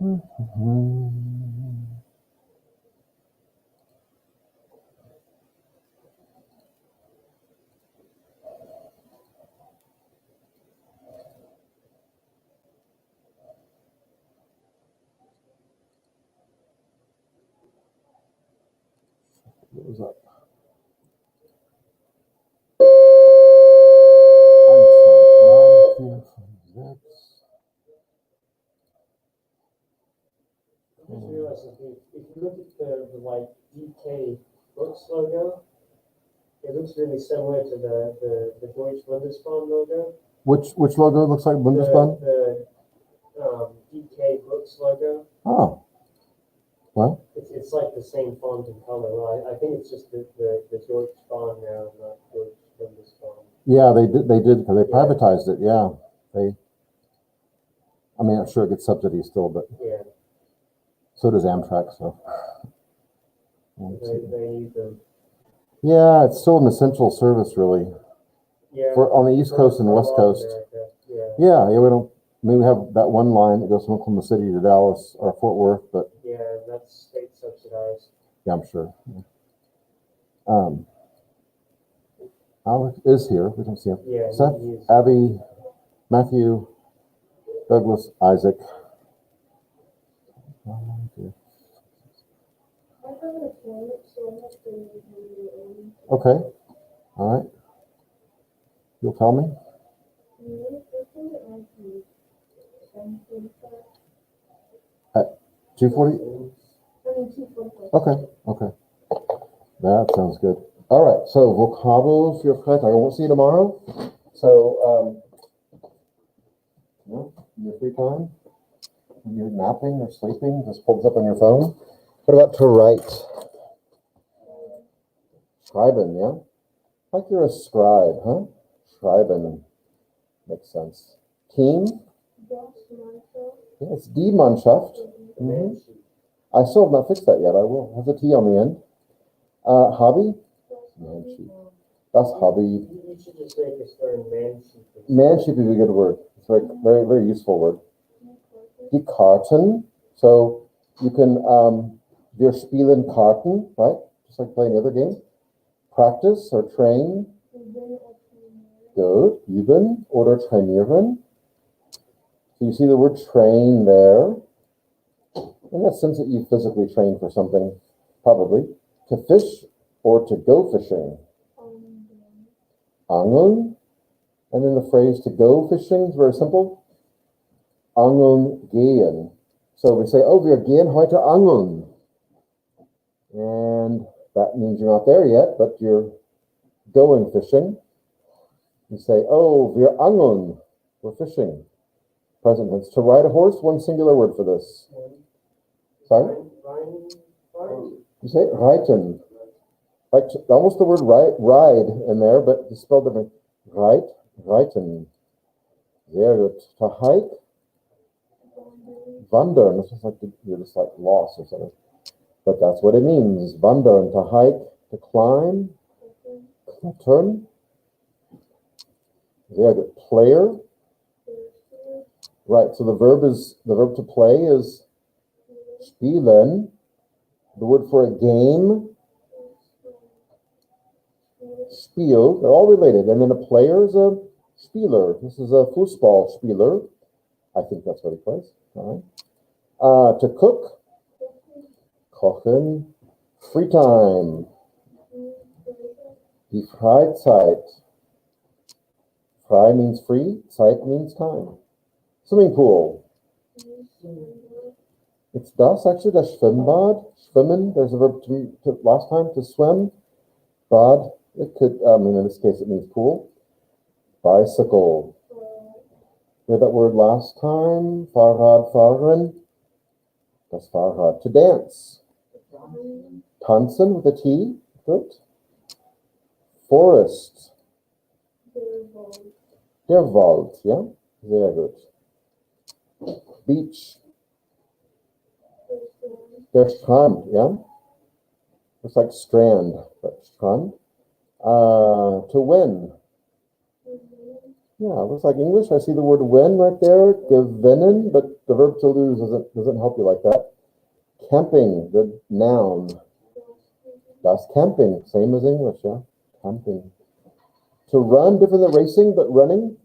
What was that? I just realized if you look at the like DK Books logo, it looks really similar to the Deutsche Bundesbahn logo. Which logo looks like Bundesbahn? The DK Books logo. Oh. Well. It's like the same font and color. Well, I think it's just the Deutsche Bahn now, not Deutsche Bundesbahn. Yeah, they did because they privatized it. Yeah, I mean, I'm sure it gets subsidies still, but yeah. So does Amtrak. So they need them. Yeah, it's still an essential service, really. Yeah. For on the East Coast and West Coast. Yeah. We don't. I mean, we have that one line that goes from Oklahoma City to Dallas or Fort Worth, but yeah, that's state subsidized. Yeah, I'm sure. Alex is here. We can see him. Yeah, Seth, Abby, Matthew, Douglas, Isaac. Okay. All right. You'll tell me. At 2:40. Okay. That sounds good. All right. So Vokabel für Freitag. I won't see you tomorrow. So in your free time, when you're napping or sleeping, just pull this up on your phone. What about to write? Schreiben, yeah? Like you're a scribe, huh? Schreiben. Makes sense. Team? Yeah, it's Die Mannschaft. Mm-hmm. I still have not fixed that yet. I will. Has a T on the end. Hobby? Man-sheep. That's hobby. You should just make this word man-sheep. Man-sheep is a good word. It's a very, very useful word. Die Karten. So you can, wir spielen Karten, right? Just like playing the other game. Practice or train. Good. Üben oder trainieren. So you see the word train there. In that sense that you physically train for something, probably. To fish or to go fishing. Angeln. And then the phrase to go fishing is very simple. Angeln gehen. So we say, oh, wir gehen heute angeln. And that means you're not there yet, but you're going fishing. You say, oh, wir angeln. We're fishing. Present tense. To ride a horse, one singular word for this. Sorry? You say reiten. Like almost the word ride in there, but it's spelled different. Reiten. Sehr gut. To hike. Wandern. This is like you're just like lost or something. But that's what it means. Wandern. To hike. To climb. Klettern. Sehr good. Player. Right. So the verb to play is spielen. The word for a game. Spiel. They're all related. And then a player is a Spieler. This is a Fußballspieler. I think that's what he plays. All right. To cook. Kochen. Free time. Die Freizeit. Frei means free. Zeit means time. Swimming pool. It's das actually, das Schwimmbad. Schwimmen. There's a verb to last time to swim. Bad. It could, in this case, it means pool. Bicycle. We had that word last time. Fahrrad fahren. Das Fahrrad. To dance. Tanzen with a T. Good. Forest. Der Wald. Yeah. Sehr gut. Beach. Der Strand. Yeah. It's like strand, but strand. To win. Yeah, looks like English. I see the word win right there, gewinnen, but the verb to lose doesn't help you like that. Camping, the noun. That's camping, same as English, yeah. Camping. To run, different than racing, but running.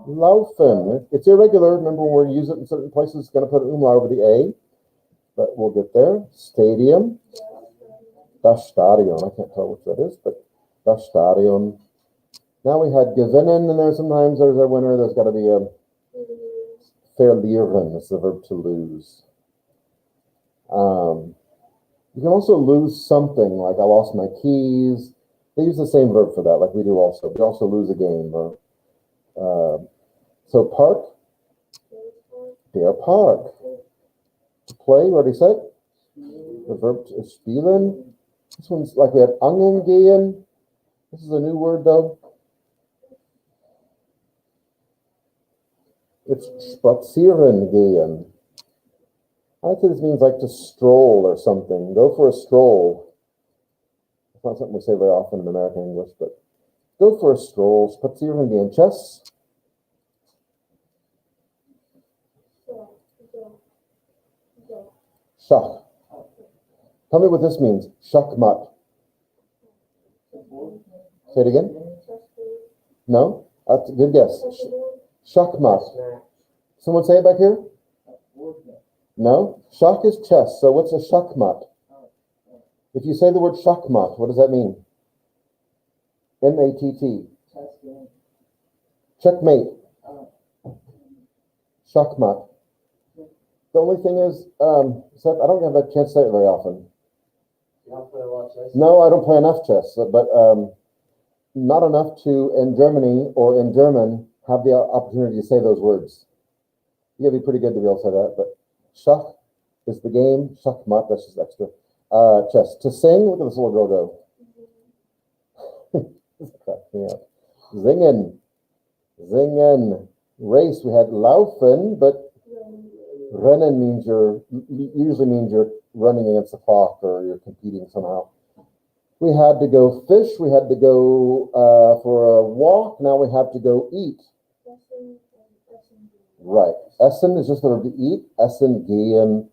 Laufen. It's irregular. Remember, when we use it in certain places, it's going to put an umlaut over the A, but we'll get there. Stadium. Das Stadion. I can't tell which that is, but das Stadion. Now we had gewinnen, and sometimes there's a winner. There's got to be a verlieren. It's the verb to lose. You can also lose something, like I lost my keys. They use the same verb for that, like we do also. We also lose a game. So park, der Park. To play, what already said? The verb to spielen. This one's like we had angeln gehen. This is a new word though. It's spazieren gehen. I'd say this means like to stroll or something. Go for a stroll. It's not something we say very often in American English, but go for a stroll. Spazieren gehen. Chess. Schach. Tell me what this means. Schachmatt. Say it again. No? That's a good guess. Schachmatt. Someone say it back here? No? Schach is chess. So what's a schachmatt? If you say the word schachmatt, what does that mean? M-A-T-T. Checkmate. Schachmatt. The only thing is, Seth, I don't have that chance to say it very often. You don't play a lot of chess? No, I don't play enough chess, but not enough to, in Germany or in German, have the opportunity to say those words. You gotta be pretty good to be able to say that, but Schach is the game. Schachmatt, that's just extra. Chess. To sing, look at this little girl go. Yeah. Singen. Singen. Race, we had laufen, but rennen usually means you're running against the clock or you're competing somehow. We had to go fish. We had to go for a walk. Now we have to go eat. Right. Essen is just the verb to eat. Essen, gehen.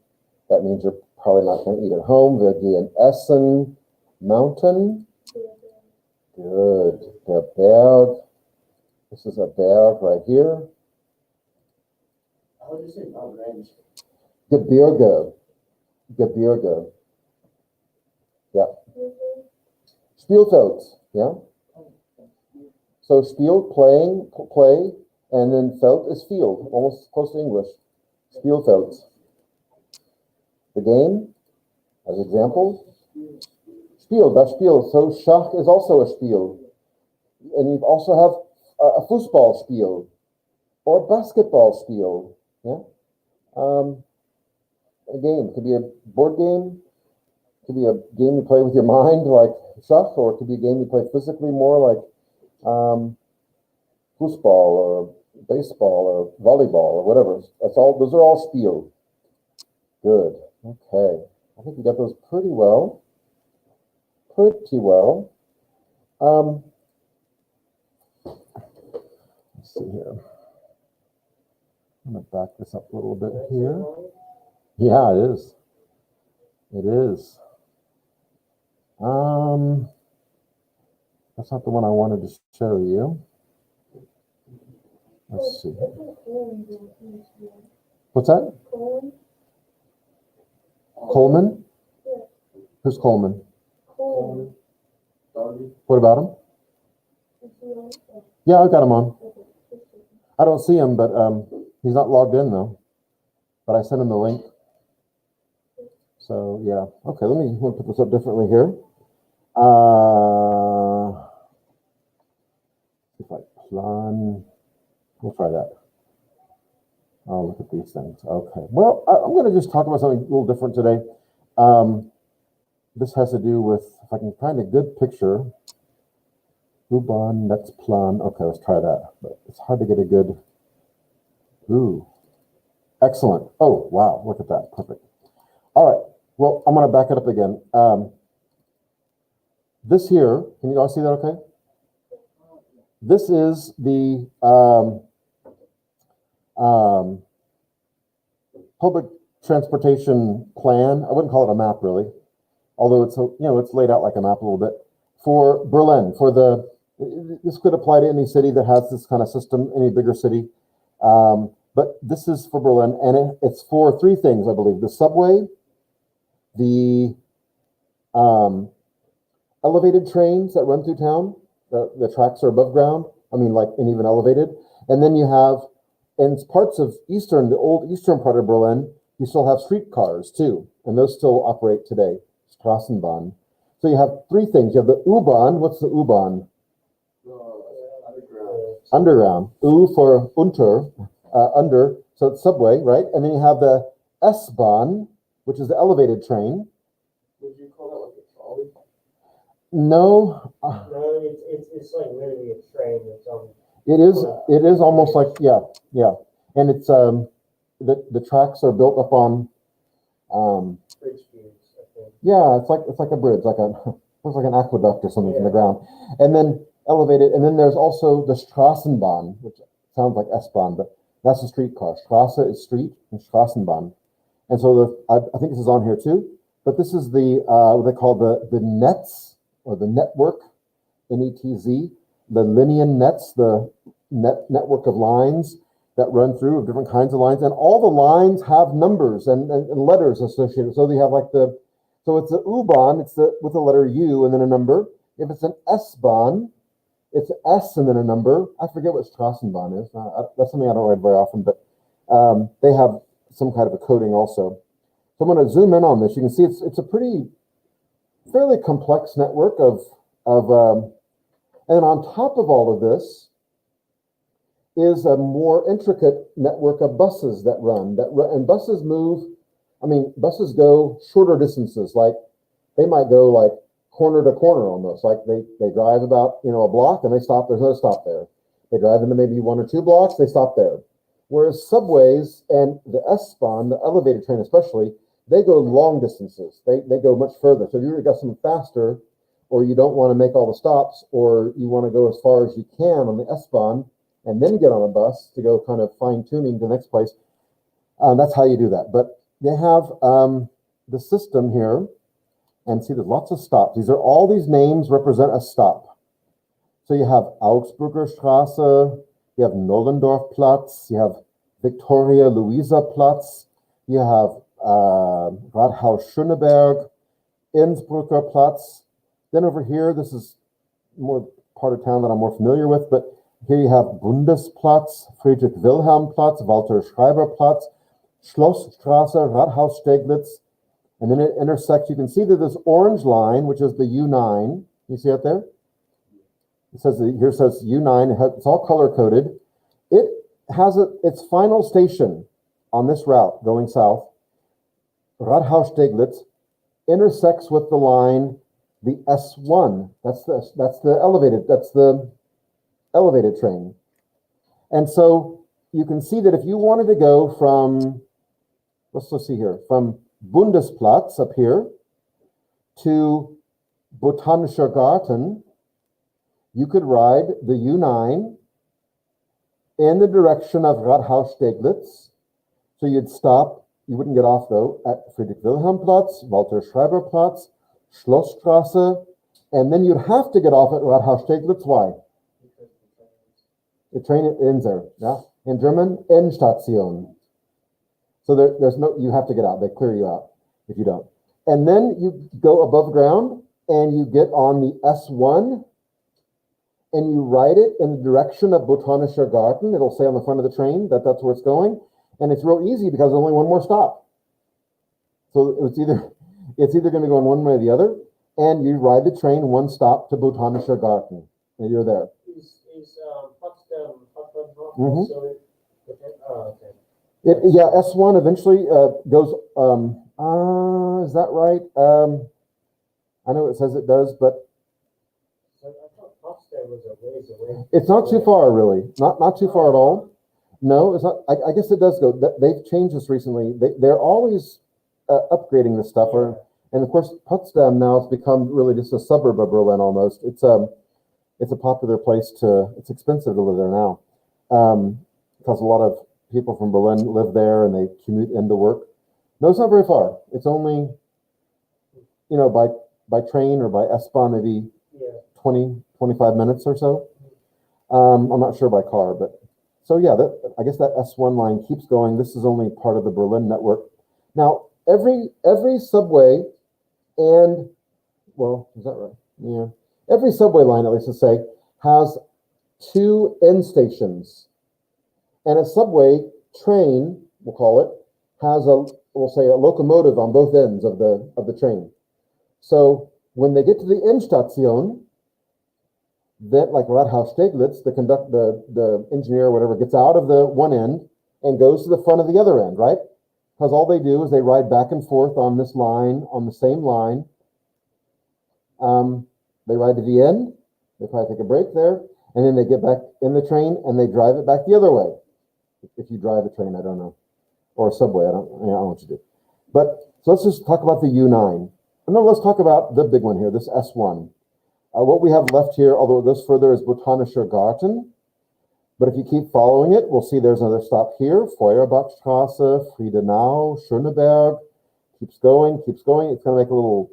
That means you're probably not going to eat at home. Wir gehen essen. Mountain. Good. Der Berg. This is a berg right here. How would you say mountain? Gebirge. Gebirge. Yeah. Spielfeld. Yeah. So Spiel, playing, play, and then Feld is field, almost close to English. Spielfeld. The game, as example. Spiel, das Spiel. So Schach is also a Spiel. And you also have a Fußballspiel or Basketballspiel. Yeah. A game. It could be a board game. It could be a game you play with your mind, like Schach, or it could be a game you play physically more, like football or baseball or volleyball or whatever. Those are all Spiel. Good. Okay. I think we got those pretty well. Pretty well. Let's see here. I'm going to back this up a little bit here. Yeah, it is. It is. That's not the one I wanted to show you. Let's see. What's that? Coleman? Who's Coleman? What about him? Yeah, I've got him on. I don't see him, but he's not logged in though. But I sent him the link. So yeah. Okay, let me put this up differently here. If I plan, we'll try that. Oh, look at these things. Okay. Well, I'm going to just talk about something a little different today. This has to do with, if I can find a good picture. U-Bahn, Netzplan. Okay, let's try that. But it's hard to get a good. Ooh. Excellent. Oh, wow. Look at that. Perfect. All right. Well, I'm going to back it up again. This here, can you all see that okay? this is the public transportation plan. I wouldn't call it a map really, although it's it's laid out like a map a little bit for Berlin. This could apply to any city that has this kind of system, any bigger city. But this is for Berlin, and it's for three things, I believe: the subway, the elevated trains that run through town. The tracks are above ground. I mean, like, and even elevated. And then you have, in parts of the old eastern part of Berlin, you still have streetcars too, and those still operate today, Straßenbahn. So you have three things. You have the U-Bahn. What's the U-Bahn? Underground. U for unter, under. So it's subway, right? And then you have the S-Bahn, which is the elevated train. Would you call that like a trolley? No. No, it's like literally a train that's on. It is almost like, yeah. And it's the tracks are built up on Bridge views, I think. yeah, it's like a bridge, looks like an aqueduct or something from the ground. And then elevated, and then there's also the Straßenbahn, which sounds like S-Bahn, but that's a streetcar. Straße is street and Straßenbahn. And so I think this is on here too, but this is the what they call the nets, or the network, NETZ, the linear nets, the network of lines that run through, of different kinds of lines, and all the lines have numbers and letters associated. So they have like so it's a U-Bahn, it's with the letter U and then a number. If it's an S-Bahn, it's S and then a number. I forget what Straßenbahn is. That's something I don't read very often, but they have some kind of a coding also. So I'm going to zoom in on this. You can see it's a fairly complex network and on top of all of this is a more intricate network of buses that run, and buses move. I mean, buses go shorter distances, like they might go like corner to corner almost, like they drive about, a block and they stop, there's no stop there. They drive into maybe 1 or 2 blocks, they stop there. Whereas subways and the S-Bahn, the elevated train especially, they go long distances. They go much further. So if you've got something faster, or you don't want to make all the stops, or you want to go as far as you can on the S-Bahn and then get on a bus to go kind of fine-tuning to the next place, that's how you do that. But they have the system here, and see there's lots of stops. All these names represent a stop. So you have Augsburger Straße, you have Nollendorf Platz, you have Victoria Luisa Platz, you have Rathaus Schöneberg, Innsbrucker Platz. Then over here, this is more part of town that I'm more familiar with, but here you have Bundesplatz, Friedrich Wilhelm Platz, Walter Schreiber Platz, Schlossstraße, Rathaus Steglitz, and then it intersects. You can see that this orange line, which is the U9, you see it there? It says, here says U9, it's all color coded. It has its final station on this route going south, Rathaus Steglitz, intersects with the line, the S1. That's the elevated train. And so you can see that if you wanted to go from, let's see here, from Bundesplatz up here to Botanischer Garten, you could ride the U9 in the direction of Rathaus Steglitz. So you'd stop, you wouldn't get off though, at Friedrich Wilhelm Platz, Walter Schreiber Platz, Schlossstraße, and then you'd have to get off at Rathaus Steglitz. Why? The train ends there. Yeah? In German, Endstation. So there's no, you have to get out. They clear you out if you don't. And then you go above ground and you get on the S1 and you ride it in the direction of Botanischer Garten. It'll say on the front of the train that that's where it's going. And it's real easy because there's only one more stop. So it's either going to go in one way or the other, and you ride the train one stop to Botanischer Garten, and you're there. Is Potsdam Mhm. also okay. Yeah, S1 eventually goes, is that right? I know it says it does, but So I thought Potsdam was a ways away. it's not too far, really. Not too far at all. No, it's not. I guess it does go. They've changed this recently. They're always upgrading this stuff. Yeah. And of course, Potsdam now has become really just a suburb of Berlin almost. It's it's a popular place it's expensive to live there now. Because a lot of people from Berlin live there and they commute into work. No, it's not very far. It's only, by train or by S-Bahn, maybe 20, 25 minutes or so. I'm not sure by car, but so yeah, I guess that S1 line keeps going. This is only part of the Berlin network. Now, every subway and, well, is that right? Yeah. Every subway line, at least to say, has 2 end stations. And a subway train, we'll call it, has we'll say a locomotive on both ends of the train. So when they get to the Endstation, that, like Rathaus Steglitz, the engineer or whatever, gets out of the one end and goes to the front of the other end, right? Because all they do is they ride back and forth on this line, on the same line. They ride to the end, they probably take a break there, and then they get back in the train and they drive it back the other way. If you drive a train, I don't know. Or a subway, I don't know what you do. But, so let's just talk about the U9. And then let's talk about the big one here, this S1. What we have left here, although it goes further, is Botanischer Garten. But if you keep following it, we'll see there's another stop here, Feuerbachstraße, Friedenau, Schöneberg. Keeps going. It's going to make a little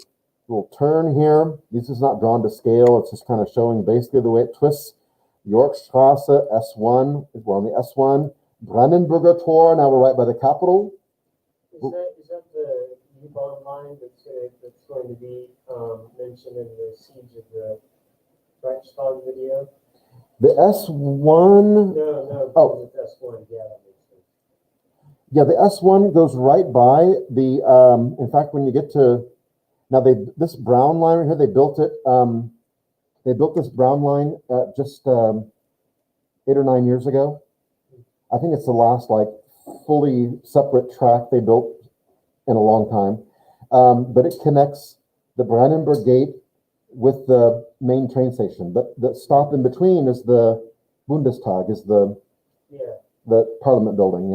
turn here. This is not drawn to scale. It's just kind of showing basically the way it twists. Yorkstrasse, S1. We're on the S1. Brandenburger Tor. Now we're right by the capital. Is that the U-Bahn line that's going to be mentioned in the Siege of the Reichstag video? The S1. No. Oh, it's S1. Yeah, that makes sense. Yeah, the S1 goes right by the. In fact, when you get to now, this brown line right here, they built it. They built this brown line just 8 or 9 years ago. I think it's the last fully separate track they built in a long time. But it connects the Brandenburg Gate with the main train station. But the stop in between is the Bundestag, is the Parliament building,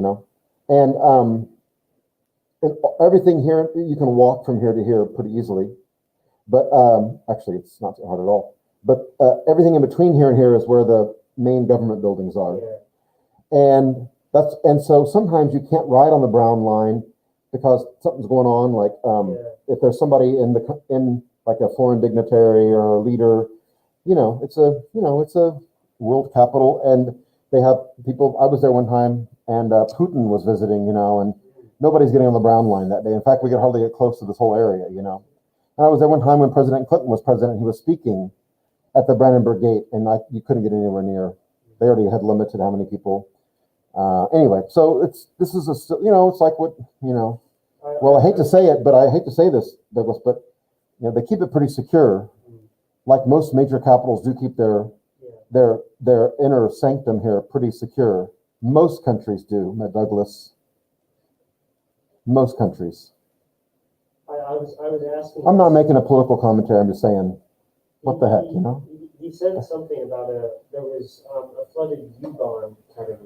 And everything here, you can walk from here to here pretty easily. But actually, it's not hard at all. But everything in between here and here is where the main government buildings are. Yeah. And so sometimes you can't ride on the brown line because something's going on. If there's somebody in like a foreign dignitary or a leader, it's a world capital, and they have people. I was there one time, and Putin was visiting, and nobody's getting on the brown line that day. In fact, we could hardly get close to this whole area, And I was there one time when President Clinton was president. He was speaking at the Brandenburg Gate, and you couldn't get anywhere near. They already had limited how many people. Anyway, so it's like what, well, I hate to say it, but I hate to say this, Douglas, but they keep it pretty secure. Like most major capitals do keep their inner sanctum here pretty secure. Most countries do, Douglas. Most countries. I was asking. I'm not making a political commentary. I'm just saying, what the heck, He said something about there was a flooded U-Bahn kind of